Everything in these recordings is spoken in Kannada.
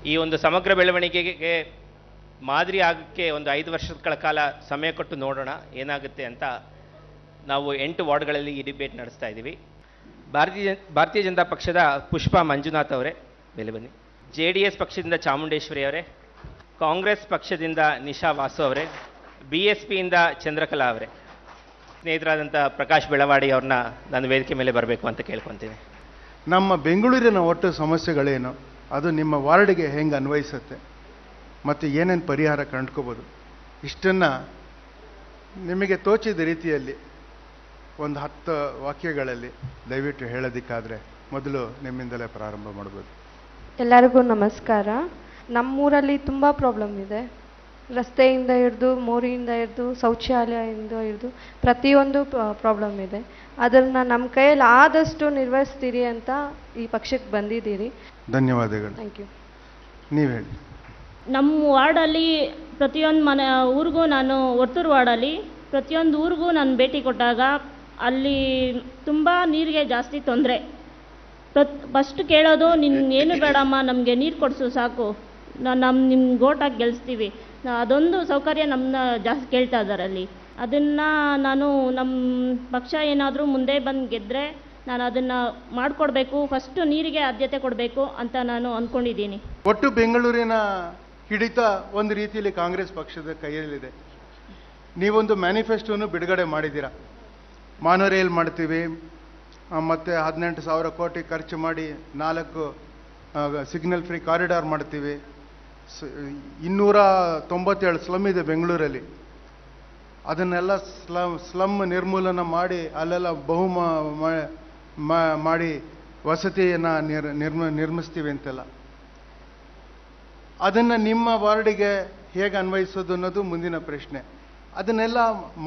ಈ ಒಂದು ಸಮಗ್ರ ಬೆಳವಣಿಗೆಗೆ ಮಾದರಿ ಆಗೋಕ್ಕೆ ಒಂದು 5 ವರ್ಷಗಳ ಕಾಲ ಸಮಯ ಕೊಟ್ಟು ನೋಡೋಣ ಏನಾಗುತ್ತೆ ಅಂತ ನಾವು 8 ವಾರ್ಡ್ಗಳಲ್ಲಿ ಈ ಡಿಬೇಟ್ ನಡೆಸ್ತಾ ಇದ್ದೀವಿ. ಭಾರತೀಯ ಜನತಾ ಪಕ್ಷದ ಪುಷ್ಪಾ ಮಂಜುನಾಥ್ ಅವರೇ ಮೇಲೆ ಬನ್ನಿ. JDS ಪಕ್ಷದಿಂದ ಚಾಮುಂಡೇಶ್ವರಿ ಅವರೇ, ಕಾಂಗ್ರೆಸ್ ಪಕ್ಷದಿಂದ ನಿಶಾ ವಾಸು ಅವರೇ, BSPಯಿಂದ ಚಂದ್ರಕಲಾ ಅವರೇ, ಸ್ನೇಹಿತರಾದಂಥ ಪ್ರಕಾಶ್ ಬೆಳವಾಡಿ ಅವ್ರನ್ನ ನಾನು ವೇದಿಕೆ ಮೇಲೆ ಬರಬೇಕು ಅಂತ ಕೇಳ್ಕೊತೀನಿ. ನಮ್ಮ ಬೆಂಗಳೂರಿನ ಒಟ್ಟು ಸಮಸ್ಯೆಗಳೇನು, ಅದು ನಿಮ್ಮ ವಾರ್ಡ್ಗೆ ಹೆಂಗೆ ಅನ್ವಯಿಸುತ್ತೆ ಮತ್ತು ಏನೇನು ಪರಿಹಾರ ಕಂಡ್ಕೋಬೋದು, ಇಷ್ಟನ್ನು ನಿಮಗೆ ತೋಚಿದ ರೀತಿಯಲ್ಲಿ ಒಂದು 10 ವಾಕ್ಯಗಳಲ್ಲಿ ದಯವಿಟ್ಟು ಹೇಳೋದಕ್ಕಾದರೆ ಮೊದಲು ನಿಮ್ಮಿಂದಲೇ ಪ್ರಾರಂಭ ಮಾಡ್ಬೋದು. ಎಲ್ಲರಿಗೂ ನಮಸ್ಕಾರ. ನಮ್ಮೂರಲ್ಲಿ ತುಂಬ ಪ್ರಾಬ್ಲಮ್ ಇದೆ. ರಸ್ತೆಯಿಂದ ಹಿಡಿದು, ಮೋರಿಯಿಂದ ಹಿಡಿದು, ಶೌಚಾಲಯದಿಂದ ಹಿಡಿದು ಪ್ರತಿಯೊಂದು ಪ್ರಾಬ್ಲಮ್ ಇದೆ. ಅದನ್ನು ನಮ್ಮ ಕೈಯಲ್ಲಿ ಆದಷ್ಟು ನಿರ್ವಹಿಸ್ತೀರಿ ಅಂತ ಈ ಪಕ್ಷಕ್ಕೆ ಬಂದಿದ್ದೀರಿ. ಧನ್ಯವಾದಗಳು. Thank you. ನೀವು ಹೇಳಿ. ನಮ್ಮ ವಾರ್ಡಲ್ಲಿ ಪ್ರತಿಯೊಂದು ಊರಿಗೂ ನಾನು ವರ್ತೂರು ವಾರ್ಡಲ್ಲಿ ಪ್ರತಿಯೊಂದು ಊರಿಗೂ ನಾನು ಭೇಟಿ ಕೊಟ್ಟಾಗ ಅಲ್ಲಿ ತುಂಬ ನೀರಿಗೆ ಜಾಸ್ತಿ ತೊಂದರೆ. ಫಸ್ಟ್ ಕೇಳೋದು, ಏನು ಬೇಡಮ್ಮ, ನಮಗೆ ನೀರು ಕೊಡಿಸು ಸಾಕು, ನಿಮ್ಗೆ ಓಟಾಗಿ ಗೆಲ್ಲಿಸ್ತೀವಿ, ಅದೊಂದು ಸೌಕರ್ಯ ನಮ್ಮನ್ನ ಜಾಸ್ತಿ ಕೇಳ್ತಾ ಇದ್ದಾರೆ ಅಲ್ಲಿ. ಅದನ್ನು ನಾನು ನಮ್ಮ ಪಕ್ಷ ಏನಾದರೂ ಮುಂದೆ ಬಂದು ಗೆದ್ದರೆ ನಾನು ಅದನ್ನು ಮಾಡಿಕೊಡ್ಬೇಕು, ಫಸ್ಟು ನೀರಿಗೆ ಆದ್ಯತೆ ಕೊಡಬೇಕು ಅಂತ ನಾನು ಅಂದ್ಕೊಂಡಿದ್ದೀನಿ. ಒಟ್ಟು ಬೆಂಗಳೂರಿನ ಹಿಡಿತ ಒಂದು ರೀತಿಯಲ್ಲಿ ಕಾಂಗ್ರೆಸ್ ಪಕ್ಷದ ಕೈಯಲ್ಲಿದೆ. ನೀವೊಂದು ಮ್ಯಾನಿಫೆಸ್ಟೋನು ಬಿಡುಗಡೆ ಮಾಡಿದ್ದೀರಾ. ಮಾನೋರೇಲ್ ಮಾಡ್ತೀವಿ, ಮತ್ತು 18,000 ಕೋಟಿ ಖರ್ಚು ಮಾಡಿ 4 ಸಿಗ್ನಲ್ ಫ್ರೀ ಕಾರಿಡಾರ್ ಮಾಡ್ತೀವಿ. 297 ಸ್ಲಮ್ ಇದೆ ಬೆಂಗಳೂರಲ್ಲಿ. ಅದನ್ನೆಲ್ಲ ಸ್ಲಮ್ ನಿರ್ಮೂಲನ ಮಾಡಿ ಅಲ್ಲೆಲ್ಲ ಮಾಡಿ ವಸತಿಯನ್ನು ನಿರ್ಮಿಸ್ತೀವಿ ಅಂತೆಲ್ಲ. ಅದನ್ನು ನಿಮ್ಮ ವಾರ್ಡಿಗೆ ಹೇಗೆ ಅನ್ವಯಿಸೋದು ಅನ್ನೋದು ಮುಂದಿನ ಪ್ರಶ್ನೆ. ಅದನ್ನೆಲ್ಲ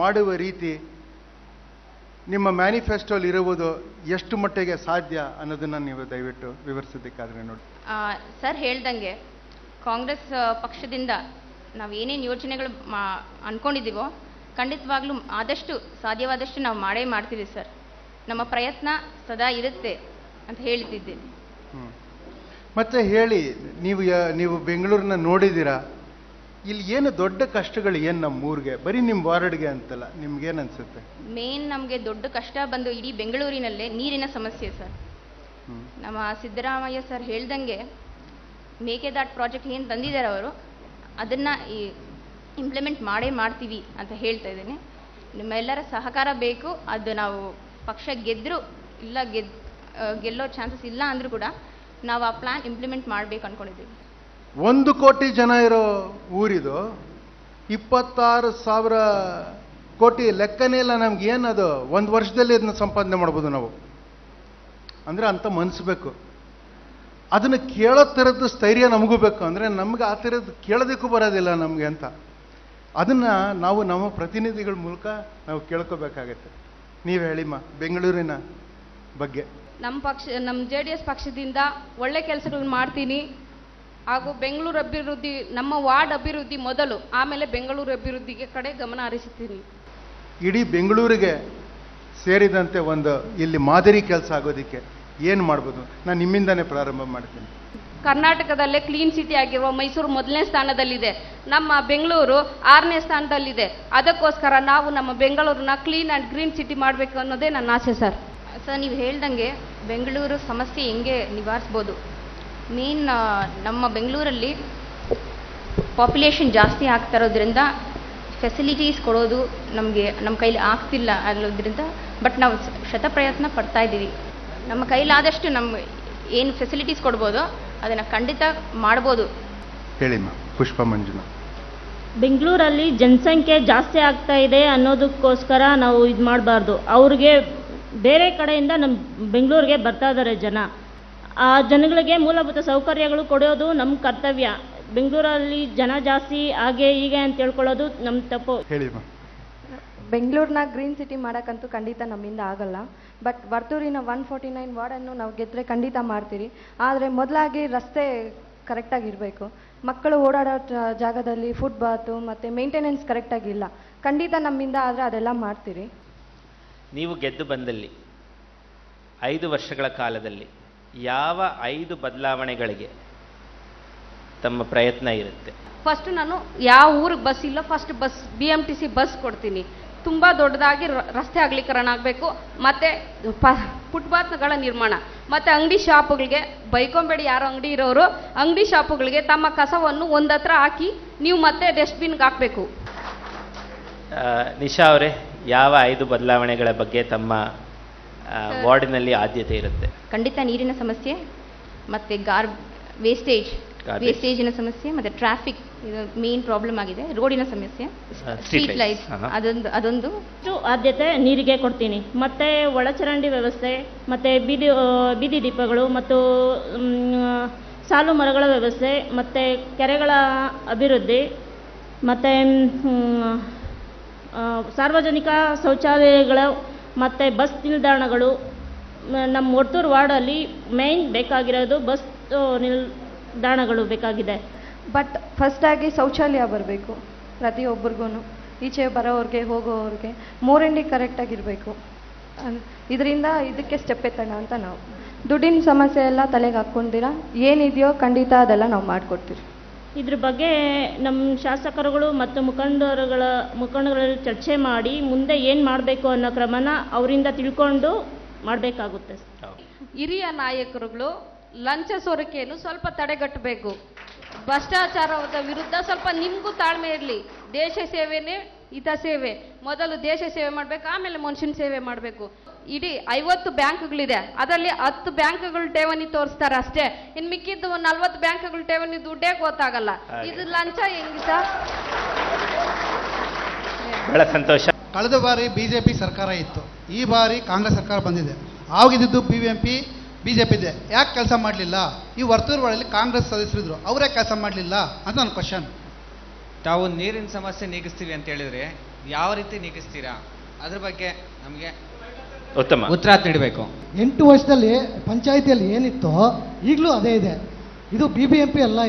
ಮಾಡುವ ರೀತಿ ನಿಮ್ಮ ಮ್ಯಾನಿಫೆಸ್ಟೋಲ್ಲಿ ಇರುವುದು ಎಷ್ಟು ಮಟ್ಟಿಗೆ ಸಾಧ್ಯ ಅನ್ನೋದನ್ನು ನೀವು ದಯವಿಟ್ಟು ವಿವರಿಸೋದಕ್ಕಾದ್ರೆ ನೋಡಿ. ಸರ್ ಹೇಳ್ದಂಗೆ ಕಾಂಗ್ರೆಸ್ ಪಕ್ಷದಿಂದ ನಾವು ಏನೇನು ಯೋಜನೆಗಳು ಅಂದ್ಕೊಂಡಿದ್ದೀವೋ ಖಂಡಿತವಾಗ್ಲೂ ಆದಷ್ಟು ಸಾಧ್ಯವಾದಷ್ಟು ನಾವು ಮಾಡೇ ಮಾಡ್ತೀವಿ ಸರ್. ನಮ್ಮ ಪ್ರಯತ್ನ ಸದಾ ಇರುತ್ತೆ ಅಂತ ಹೇಳ್ತಿದ್ದೀನಿ. ಮತ್ತೆ ಹೇಳಿ, ನೀವು ಬೆಂಗಳೂರನ್ನ ನೋಡಿದ್ದೀರಾ, ಇಲ್ಲಿ ಏನು ದೊಡ್ಡ ಕಷ್ಟಗಳು ಏನು ನಮ್ಮ ಊರಿಗೆ, ಬರೀ ನಿಮ್ಮ ವಾರ್ಡ್ಗೆ ಅಂತಲ್ಲ, ನಿಮ್ಗೇನು ಅನ್ಸುತ್ತೆ? ಮೇನ್ ನಮಗೆ ದೊಡ್ಡ ಕಷ್ಟ ಬಂದು ಇಡೀ ಬೆಂಗಳೂರಿನಲ್ಲೇ ನೀರಿನ ಸಮಸ್ಯೆ ಸರ್. ನಮ್ಮ ಸಿದ್ದರಾಮಯ್ಯ ಸರ್ ಹೇಳ್ದಂಗೆ ಮೇಕೆದಾಟು ಪ್ರಾಜೆಕ್ಟ್ ಏನು ತಂದಿದ್ದಾರೆ ಅವರು, ಅದನ್ನು ಇಂಪ್ಲಿಮೆಂಟ್ ಮಾಡೇ ಮಾಡ್ತೀವಿ ಅಂತ ಹೇಳ್ತಾ ಇದ್ದೀನಿ. ನಿಮ್ಮೆಲ್ಲರ ಸಹಕಾರ ಬೇಕು. ಅದು ನಾವು ಪಕ್ಷ ಗೆದ್ದರೂ ಇಲ್ಲ ಗೆಲ್ಲೋ ಚಾನ್ಸಸ್ ಇಲ್ಲ ಅಂದರೂ ಕೂಡ ನಾವು ಆ ಪ್ಲ್ಯಾನ್ ಇಂಪ್ಲಿಮೆಂಟ್ ಮಾಡಬೇಕು ಅಂದ್ಕೊಂಡಿದ್ದೀವಿ. 1 ಕೋಟಿ ಜನ ಇರೋ ಊರಿದು 26,000 ಕೋಟಿ ಲೆಕ್ಕನೇ ಇಲ್ಲ. ನಮ್ಗೆ ಏನದು, 1 ವರ್ಷದಲ್ಲಿ ಅದನ್ನ ಸಂಪಾದನೆ ಮಾಡ್ಬೋದು ನಾವು. ಅಂದರೆ ಅಂಥ ಮನಸ್ಬೇಕು. ಅದನ್ನು ಕೇಳೋ ಥರದ್ದು ಸ್ಥೈರ್ಯ ನಮಗೂ ಬೇಕು. ಅಂದರೆ ನಮ್ಗೆ ಆ ಥರದ್ದು ಕೇಳೋದಕ್ಕೂ ಬರೋದಿಲ್ಲ ನಮಗೆ ಅಂತ. ಅದನ್ನು ನಾವು ನಮ್ಮ ಪ್ರತಿನಿಧಿಗಳ ಮೂಲಕ ನಾವು ಕೇಳ್ಕೋಬೇಕಾಗತ್ತೆ. ನೀವು ಹೇಳಿಮ್ಮ ಬೆಂಗಳೂರಿನ ಬಗ್ಗೆ. ನಮ್ಮ JDS ಪಕ್ಷದಿಂದ ಒಳ್ಳೆ ಕೆಲಸಗಳು ಮಾಡ್ತೀನಿ. ಹಾಗೂ ಬೆಂಗಳೂರು ಅಭಿವೃದ್ಧಿ, ನಮ್ಮ ವಾರ್ಡ್ ಅಭಿವೃದ್ಧಿ ಮೊದಲು, ಆಮೇಲೆ ಬೆಂಗಳೂರು ಅಭಿವೃದ್ಧಿಗೆ ಕಡೆ ಗಮನ ಹರಿಸುತ್ತೀನಿ. ಇಡೀ ಬೆಂಗಳೂರಿಗೆ ಸೇರಿದಂತೆ ಒಂದು ಇಲ್ಲಿ ಮಾದರಿ ಕೆಲಸ ಆಗೋದಕ್ಕೆ ಏನು ಮಾಡ್ಬೋದು? ನಾನು ನಿಮ್ಮಿಂದನೇ ಪ್ರಾರಂಭ ಮಾಡ್ತೀನಿ. ಕರ್ನಾಟಕದಲ್ಲೇ ಕ್ಲೀನ್ ಸಿಟಿ ಆಗಿರುವ ಮೈಸೂರು 1ನೇ ಸ್ಥಾನದಲ್ಲಿದೆ. ನಮ್ಮ ಬೆಂಗಳೂರು 6ನೇ ಸ್ಥಾನದಲ್ಲಿದೆ. ಅದಕ್ಕೋಸ್ಕರ ನಾವು ನಮ್ಮ ಬೆಂಗಳೂರನ್ನ ಕ್ಲೀನ್ ಆ್ಯಂಡ್ ಗ್ರೀನ್ ಸಿಟಿ ಮಾಡಬೇಕು ಅನ್ನೋದೇ ನನ್ನ ಆಸೆ ಸರ್. ಸರ್ ನೀವು ಹೇಳ್ದಂಗೆ ಬೆಂಗಳೂರು ಸಮಸ್ಯೆ ಹೆಂಗೆ ನಿವಾರಿಸ್ಬೋದು? ಮೇನ್ ನಮ್ಮ ಬೆಂಗಳೂರಲ್ಲಿ ಪಾಪ್ಯುಲೇಷನ್ ಜಾಸ್ತಿ ಆಗ್ತಾ ಇರೋದ್ರಿಂದ ಫೆಸಿಲಿಟೀಸ್ ಕೊಡೋದು ನಮ್ಮ ಕೈಲಿ ಆಗ್ತಿಲ್ಲ ಅನ್ನೋದ್ರಿಂದ, ಬಟ್ ನಾವು ಶತಪ್ರಯತ್ನ ಪಡ್ತಾ ಇದ್ದೀವಿ. ನಮ್ಮ ಕೈಲಾದಷ್ಟು ನಮ್ಮ ಏನು ಫೆಸಿಲಿಟೀಸ್ ಕೊಡ್ಬೋದು ಅದನ್ನು ಖಂಡಿತ ಮಾಡ್ಬೋದು. ಹೇಳಿಮ್ಮ ಪುಷ್ಪ ಮಂಜುನಾ. ಬೆಂಗಳೂರಲ್ಲಿ ಜನಸಂಖ್ಯೆ ಜಾಸ್ತಿ ಆಗ್ತಾ ಇದೆ ಅನ್ನೋದಕ್ಕೋಸ್ಕರ ನಾವು ಇದು ಮಾಡಬಾರ್ದು. ಅವ್ರಿಗೆ ಬೇರೆ ಕಡೆಯಿಂದ ನಮ್ಮ ಬೆಂಗಳೂರಿಗೆ ಬರ್ತಾ ಇದ್ದಾರೆ ಜನ. ಆ ಜನಗಳಿಗೆ ಮೂಲಭೂತ ಸೌಕರ್ಯಗಳು ಕೊಡೋದು ನಮ್ಮ ಕರ್ತವ್ಯ. ಬೆಂಗಳೂರಲ್ಲಿ ಜನ ಜಾಸ್ತಿ ಹಾಗೆ ಹೀಗೆ ಅಂತ ಹೇಳ್ಕೊಳ್ಳೋದು ನಮ್ಮ ತಪ್ಪು. ಹೇಳಿಮ್ಮ. ಬೆಂಗಳೂರನ್ನ ಗ್ರೀನ್ ಸಿಟಿ ಮಾಡೋಕ್ಕಂತೂ ಖಂಡಿತ ನಮ್ಮಿಂದ ಆಗಲ್ಲ. ಬಟ್ ವರ್ತೂರಿನ 149 ವಾರ್ಡನ್ನು ನಾವು ಗೆದ್ದರೆ ಖಂಡಿತ ಮಾಡ್ತೀರಿ. ಆದರೆ ಮೊದಲಾಗಿ ರಸ್ತೆ ಕರೆಕ್ಟಾಗಿರಬೇಕು. ಮಕ್ಕಳು ಓಡಾಡೋ ಜಾಗದಲ್ಲಿ ಫುಟ್ಪಾತು ಮತ್ತು ಮೇಂಟೆನೆನ್ಸ್ ಕರೆಕ್ಟಾಗಿಲ್ಲ. ಖಂಡಿತ ನಮ್ಮಿಂದ ಆದರೆ ಅದೆಲ್ಲ ಮಾಡ್ತೀರಿ. ನೀವು ಗೆದ್ದು ಬಂದಲ್ಲಿ 5 ವರ್ಷಗಳ ಕಾಲದಲ್ಲಿ ಯಾವ 5 ಬದಲಾವಣೆಗಳಿಗೆ ತಮ್ಮ ಪ್ರಯತ್ನ ಇರುತ್ತೆ. ಫಸ್ಟ್ ನಾನು ಯಾವ ಊರಿಗೆ ಬಸ್ ಇಲ್ಲ ಫಸ್ಟ್ ಬಸ್ BMTC ಬಸ್ ಕೊಡ್ತೀನಿ. ತುಂಬ ದೊಡ್ಡದಾಗಿ ರಸ್ತೆ ಅಗಲೀಕರಣ ಆಗಬೇಕು, ಮತ್ತು ಫುಟ್ಪಾತ್ಗಳ ನಿರ್ಮಾಣ, ಮತ್ತು ಅಂಗಡಿ ಶಾಪುಗಳಿಗೆ ಬೈಕೊಂಬೇಡಿ, ಯಾರು ಅಂಗಡಿ ಇರೋರು ಅಂಗಡಿ ಶಾಪುಗಳಿಗೆ ತಮ್ಮ ಕಸವನ್ನು ಒಂದತ್ರ ಹಾಕಿ ನೀವು ಮತ್ತೆ ಡಸ್ಟ್ಬಿನ್ಗೆ ಹಾಕಬೇಕು. ನಿಶಾ ಅವರೇ, ಯಾವ 5 ಬದಲಾವಣೆಗಳ ಬಗ್ಗೆ ತಮ್ಮ ವಾರ್ಡಿನಲ್ಲಿ ಆದ್ಯತೆ ಇರುತ್ತೆ? ಖಂಡಿತ ನೀರಿನ ಸಮಸ್ಯೆ, ಮತ್ತು ವೇಸ್ಟೇಜಿನ ಸಮಸ್ಯೆ, ಮತ್ತು ಟ್ರಾಫಿಕ್ ಇದು ಮೇನ್ ಪ್ರಾಬ್ಲಮ್ ಆಗಿದೆ. ರೋಡಿನ ಸಮಸ್ಯೆ, ಸ್ಟ್ರೀಟ್ ಲೈಟ್ ಅದೊಂದು ಆದ್ಯತೆ ನೀರಿಗೆ ಕೊಡ್ತೀನಿ. ಮತ್ತು ಒಳಚರಂಡಿ ವ್ಯವಸ್ಥೆ, ಮತ್ತು ಬೀದಿ ದೀಪಗಳು, ಮತ್ತು ಸಾಲು ಮರಗಳ ವ್ಯವಸ್ಥೆ, ಮತ್ತು ಕೆರೆಗಳ ಅಭಿವೃದ್ಧಿ, ಮತ್ತು ಸಾರ್ವಜನಿಕ ಶೌಚಾಲಯಗಳ, ಮತ್ತು ಬಸ್ ನಿಲ್ದಾಣಗಳು. ನಮ್ಮ ವರ್ತೂರು ವಾರ್ಡಲ್ಲಿ ಮೇಯ್ನ್ ಬೇಕಾಗಿರೋದು ಬಸ್ ನಿಲ್ದಾಣಗಳು ಬೇಕಾಗಿದೆ. ಬಟ್ ಫಸ್ಟಾಗಿ ಶೌಚಾಲಯ ಬರಬೇಕು ಪ್ರತಿಯೊಬ್ಬರಿಗೂ, ಈಚೆ ಬರೋವ್ರಿಗೆ ಹೋಗೋವ್ರಿಗೆ ಮೂರಂಡಿ ಕರೆಕ್ಟಾಗಿರಬೇಕು. ಇದರಿಂದ ಇದಕ್ಕೆ ಸ್ಟೆಪ್ ಎತ್ತೋಣ ಅಂತ ನಾವು. ದುಡ್ಡಿನ ಸಮಸ್ಯೆ ಎಲ್ಲ ತಲೆಗೆ ಹಾಕ್ಕೊಂಡಿರ ಏನಿದೆಯೋ ಖಂಡಿತ ಅದೆಲ್ಲ ನಾವು ಮಾಡಿಕೊಡ್ತೀವಿ. ಇದ್ರ ಬಗ್ಗೆ ನಮ್ಮ ಶಾಸಕರುಗಳು ಮತ್ತು ಮುಖಂಡಗಳಲ್ಲಿ ಚರ್ಚೆ ಮಾಡಿ ಮುಂದೆ ಏನು ಮಾಡಬೇಕು ಅನ್ನೋ ಕ್ರಮನ ಅವರಿಂದ ತಿಳ್ಕೊಂಡು ಮಾಡಬೇಕಾಗುತ್ತೆ. ಹಿರಿಯ ನಾಯಕರುಗಳು ಲಂಚ ಸೋರಿಕೆಯನ್ನು ಸ್ವಲ್ಪ ತಡೆಗಟ್ಟಬೇಕು. ಭ್ರಷ್ಟಾಚಾರದ ವಿರುದ್ಧ ಸ್ವಲ್ಪ ನಿಮಗೂ ತಾಳ್ಮೆ ಇರಲಿ. ದೇಶ ಸೇವೆನೇ ಹಿತ ಸೇವೆ. ಮೊದಲು ದೇಶ ಸೇವೆ ಮಾಡಬೇಕು, ಆಮೇಲೆ ಮನುಷ್ಯನ ಸೇವೆ ಮಾಡಬೇಕು. ಇಡೀ 50 ಬ್ಯಾಂಕ್ಗಳಿದೆ, ಅದರಲ್ಲಿ 10 ಬ್ಯಾಂಕ್ಗಳು ಠೇವಣಿ ತೋರಿಸ್ತಾರೆ ಅಷ್ಟೇ. ಇನ್ನು ಮಿಕ್ಕಿದ್ದು 40 ಬ್ಯಾಂಕ್ಗಳು ಠೇವಣಿ ದುಡ್ಡೇ ಗೊತ್ತಾಗಲ್ಲ. ಇದು ಲಂಚ ಹೆಂಗಿ ಸರ್? ಬಹಳ ಸಂತೋಷ. ಕಳೆದ ಬಾರಿ BJP ಸರ್ಕಾರ ಇತ್ತು, ಈ ಬಾರಿ ಕಾಂಗ್ರೆಸ್ ಸರ್ಕಾರ ಬಂದಿದೆ. ಆಗಿದ್ದು BJP ಇದೆ, ಯಾಕೆ ಕೆಲಸ ಮಾಡಲಿಲ್ಲ? ಈ ವರ್ತೂರು ವಾರ್ಡಲ್ಲಿ ಕಾಂಗ್ರೆಸ್ ಸದಸ್ಯರಿದ್ರು, ಅವರೇ ಕೆಲಸ ಮಾಡಲಿಲ್ಲ ಅಂತ ನನ್ನ ಕ್ವಶನ್. ತಾವು ನೀರಿನ ಸಮಸ್ಯೆ ನೀಗಿಸ್ತೀವಿ ಅಂತ ಹೇಳಿದ್ರೆ ಯಾವ ರೀತಿ ನೀಗಿಸ್ತೀರಾ? ಅದ್ರ ಬಗ್ಗೆ ನಮಗೆ ಉತ್ತರ ನೀಡಬೇಕು. 8 ವರ್ಷದಲ್ಲಿ ಪಂಚಾಯಿತಿಯಲ್ಲಿ ಏನಿತ್ತೋ ಈಗಲೂ ಅದೇ ಇದೆ. ಇದು BBMP ಅಲ್ಲ,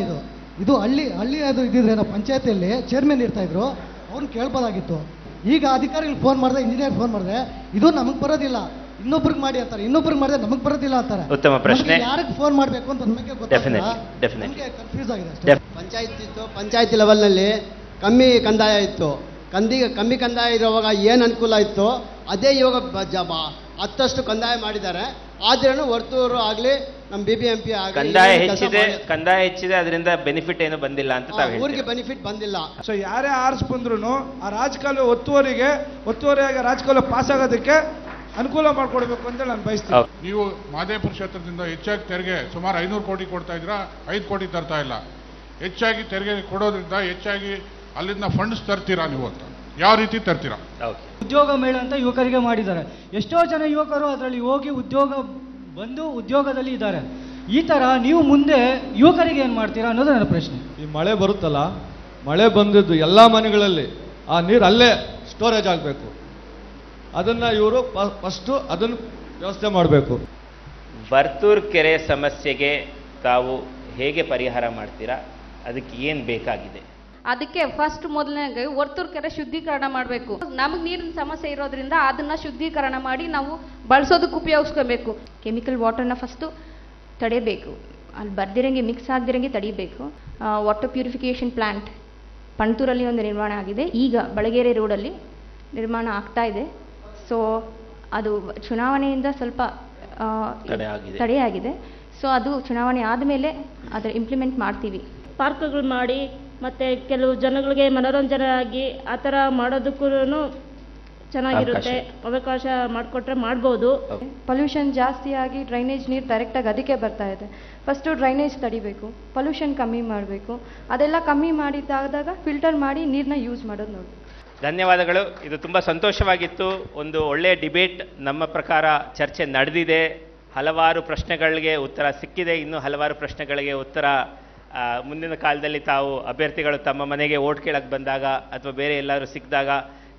ಇದು ಹಳ್ಳಿ ಅದು ಇದ್ದಿದ್ರೆ ನಾವು ಪಂಚಾಯತಿಯಲ್ಲಿ ಚೇರ್ಮನ್ ಇರ್ತಾಯಿದ್ರು, ಅವ್ರನ್ನ ಕೇಳ್ಬೋದಾಗಿತ್ತು. ಈಗ ಅಧಿಕಾರಿಗಳು ಫೋನ್ ಮಾಡಿದ್ರೆ, ಇಂಜಿನಿಯರ್ ಫೋನ್ ಮಾಡಿದ್ರೆ ಇದು ನಮಗೆ ಬರೋದಿಲ್ಲ, ಇನ್ನೊಬ್ರಿಗೆ ಮಾಡಿ ಅಂತಾರೆ, ಇನ್ನೊಬ್ರಿಗೆ ಮಾಡಿದ್ರೆ ನಮಗೆ ಬರೋದಿಲ್ಲ ಅಂತಾರೆ. ಉತ್ತಮ ಪ್ರಶ್ನೆ. ಯಾರಿಗೆ ಫೋನ್ ಮಾಡಬೇಕು ಅಂತ ನಮಗೆ ಗೊತ್ತಾಗ್ತಿಲ್ಲ, ನಮಗೆ ಕನ್ಫ್ಯೂಸ್ ಆಗಿದೆ. ಪಂಚಾಯತ್ ಇತ್ತು, ಪಂಚಾಯತಿ ಲೆವೆಲ್ನಲ್ಲಿ ಕಮ್ಮಿ ಕಂದಾಯ ಇತ್ತು. ಕಮ್ಮಿ ಕಂದಾಯ ಇರುವಾಗ ಏನು ಅನುಕೂಲ ಇತ್ತು ಅದೇ ಇವಾಗ 10 ಕಂದಾಯ ಮಾಡಿದ್ದಾರೆ. ಆದ್ರೂ ವರ್ತೂರು ಆಗಲಿ ನಮ್ಮ BBMP ಆಗಲಿ ಕಂದಾಯ ಹೆಚ್ಚಿದೆ, ಅದರಿಂದ ಬೆನಿಫಿಟ್ ಏನು ಬಂದಿಲ್ಲ ಅಂತ ಊರಿಗೆ ಬೆನಿಫಿಟ್ ಬಂದಿಲ್ಲ. ಸೊ ಯಾರೇ ಆರ್ಸ್ ಬಂದ್ರು ಆ ರಾಜಕಾಲುವೆ ಒತ್ತುವರಿಯಾಗಿ ರಾಜಕಾಲುವೆ ಪಾಸ್ ಆಗೋದಕ್ಕೆ ಅನುಕೂಲ ಮಾಡಿಕೊಡ್ಬೇಕು ಅಂತ ನಾನು ಬಯಸ್ತೀನಿ. ನೀವು ಮಾದೇಪುರ ಕ್ಷೇತ್ರದಿಂದ ಹೆಚ್ಚಾಗಿ ತೆರಿಗೆ ಸುಮಾರು 500 ಕೋಟಿ ಕೊಡ್ತಾ ಇದ್ರ, 5 ಕೋಟಿ ತರ್ತಾ ಇಲ್ಲ. ಹೆಚ್ಚಾಗಿ ತೆರಿಗೆ ಕೊಡೋದ್ರಿಂದ ಹೆಚ್ಚಾಗಿ ಅಲ್ಲಿಂದ ಫಂಡ್ಸ್ ತರ್ತೀರಾ ನೀವು ಅಂತ? ಯಾವ ರೀತಿ ತರ್ತೀರಾ? ಉದ್ಯೋಗ ಮೇಳ ಅಂತ ಯುವಕರಿಗೆ ಮಾಡಿದ್ದಾರೆ. ಎಷ್ಟೋ ಜನ ಯುವಕರು ಅದರಲ್ಲಿ ಹೋಗಿ ಉದ್ಯೋಗದಲ್ಲಿ ಇದ್ದಾರೆ. ಈ ತರ ನೀವು ಮುಂದೆ ಯುವಕರಿಗೆ ಏನು ಮಾಡ್ತೀರಾ ಅನ್ನೋದು ನನ್ನ ಪ್ರಶ್ನೆ. ಈ ಮಳೆ ಬರುತ್ತಲ್ಲ, ಮಳೆ ಬಂದಿದ್ದು ಎಲ್ಲ ಮನೆಗಳಲ್ಲಿ ಆ ನೀರು ಅಲ್ಲೇ ಸ್ಟೋರೇಜ್ ಆಗಬೇಕು. ಅದನ್ನ ಇವರು ಫಸ್ಟು ಅದನ್ನು ವ್ಯವಸ್ಥೆ ಮಾಡಬೇಕು. ವರ್ತೂರು ಕೆರೆ ಸಮಸ್ಯೆಗೆ ತಾವು ಹೇಗೆ ಪರಿಹಾರ ಮಾಡ್ತೀರಾ? ಅದಕ್ಕೆ ಏನು ಬೇಕಾಗಿದೆ? ಅದಕ್ಕೆ ಫಸ್ಟ್ ಮೊದಲನೇ ವರ್ತೂರು ಕೆರೆ ಶುದ್ಧೀಕರಣ ಮಾಡಬೇಕು. ನಮಗೆ ನೀರಿನ ಸಮಸ್ಯೆ ಇರೋದ್ರಿಂದ ಅದನ್ನ ಶುದ್ಧೀಕರಣ ಮಾಡಿ ನಾವು ಬಳಸೋದಕ್ಕೆ ಉಪಯೋಗಿಸ್ಕೋಬೇಕು. ಕೆಮಿಕಲ್ ವಾಟರ್ನ ಫಸ್ಟು ತಡೆಯಬೇಕು, ಅಲ್ಲಿ ಬರ್ದಿರಂಗೆ ಮಿಕ್ಸ್ ಆಗದಿರಂಗೆ ತಡಿಬೇಕು. ವಾಟರ್ ಪ್ಯೂರಿಫಿಕೇಷನ್ ಪ್ಲ್ಯಾಂಟ್ ಪಣತೂರಲ್ಲಿ ಒಂದು ನಿರ್ಮಾಣ ಆಗಿದೆ, ಈಗ ಬಳಗೇರೆ ರೋಡಲ್ಲಿ ನಿರ್ಮಾಣ ಆಗ್ತಾ ಇದೆ. ಸೊ ಅದು ಚುನಾವಣೆಯಿಂದ ಸ್ವಲ್ಪ ತಡೆಯಾಗಿದೆ. ಸೊ ಅದು ಚುನಾವಣೆ ಆದಮೇಲೆ ಅದರ ಇಂಪ್ಲಿಮೆಂಟ್ ಮಾಡ್ತೀವಿ. ಪಾರ್ಕ್ಗಳು ಮಾಡಿ ಮತ್ತು ಕೆಲವು ಜನಗಳಿಗೆ ಮನೋರಂಜನೆ ಆಗಿ ಆ ಥರ ಮಾಡೋದಕ್ಕೂ ಚೆನ್ನಾಗಿರುತ್ತೆ. ಅವಕಾಶ ಮಾಡಿಕೊಟ್ರೆ ಮಾಡ್ಬೋದು. ಪೊಲ್ಯೂಷನ್ ಜಾಸ್ತಿ ಆಗಿ ಡ್ರೈನೇಜ್ ನೀರು ಡೈರೆಕ್ಟಾಗಿ ಅದಕ್ಕೆ ಬರ್ತಾ ಇದೆ. ಫಸ್ಟು ಡ್ರೈನೇಜ್ ತಡಿಬೇಕು, ಪೊಲ್ಯೂಷನ್ ಕಮ್ಮಿ ಮಾಡಬೇಕು. ಅದೆಲ್ಲ ಕಮ್ಮಿ ಮಾಡಿದ್ದಾದಾಗ ಫಿಲ್ಟರ್ ಮಾಡಿ ನೀರನ್ನ ಯೂಸ್ ಮಾಡೋದು ನೋಡಿ. ಧನ್ಯವಾದಗಳು. ಇದು ತುಂಬ ಸಂತೋಷವಾಗಿತ್ತು. ಒಂದು ಒಳ್ಳೆಯ ಡಿಬೇಟ್ ನಮ್ಮ ಪ್ರಕಾರ ಚರ್ಚೆ ನಡೆದಿದೆ. ಹಲವಾರು ಪ್ರಶ್ನೆಗಳಿಗೆ ಉತ್ತರ ಸಿಕ್ಕಿದೆ. ಇನ್ನೂ ಹಲವಾರು ಪ್ರಶ್ನೆಗಳಿಗೆ ಉತ್ತರ ಮುಂದಿನ ಕಾಲದಲ್ಲಿ ತಾವು ಅಭ್ಯರ್ಥಿಗಳು ತಮ್ಮ ಮನೆಗೆ ಓಟ್ ಕೇಳಕ್ಕೆ ಬಂದಾಗ ಅಥವಾ ಬೇರೆ ಎಲ್ಲರೂ ಸಿಕ್ಕಿದಾಗ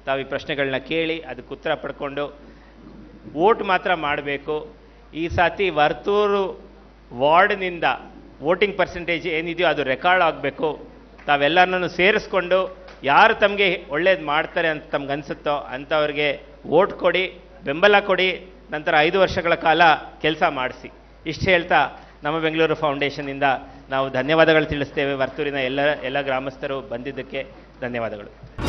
ತಾವು ಈ ಪ್ರಶ್ನೆಗಳನ್ನ ಕೇಳಿ ಅದಕ್ಕೆ ಉತ್ತರ ಪಡ್ಕೊಂಡು ವೋಟ್ ಮಾತ್ರ ಮಾಡಬೇಕು. ಈ ಸಾತಿ ವರ್ತೂರು ವಾರ್ಡ್ನಿಂದ ವೋಟಿಂಗ್ ಪರ್ಸೆಂಟೇಜ್ ಏನಿದೆಯೋ ಅದು ರೆಕಾರ್ಡ್ ಆಗಬೇಕು. ತಾವೆಲ್ಲರನ್ನೂ ಸೇರಿಸ್ಕೊಂಡು ಯಾರು ತಮಗೆ ಒಳ್ಳೇದು ಮಾಡ್ತಾರೆ ಅಂತ ತಮ್ಗೆ ಅನಿಸುತ್ತೋ ಅಂಥವ್ರಿಗೆ ವೋಟ್ ಕೊಡಿ, ಬೆಂಬಲ ಕೊಡಿ, ನಂತರ 5 ವರ್ಷಗಳ ಕಾಲ ಕೆಲಸ ಮಾಡಿಸಿ. ಇಷ್ಟು ಹೇಳ್ತಾ ನಮ್ಮ ಬೆಂಗಳೂರು ಫೌಂಡೇಶನ್ನಿಂದ ನಾವು ಧನ್ಯವಾದಗಳು ತಿಳಿಸ್ತೇವೆ. ವರ್ತೂರಿನ ಎಲ್ಲ ಗ್ರಾಮಸ್ಥರು ಬಂದಿದ್ದಕ್ಕೆ ಧನ್ಯವಾದಗಳು.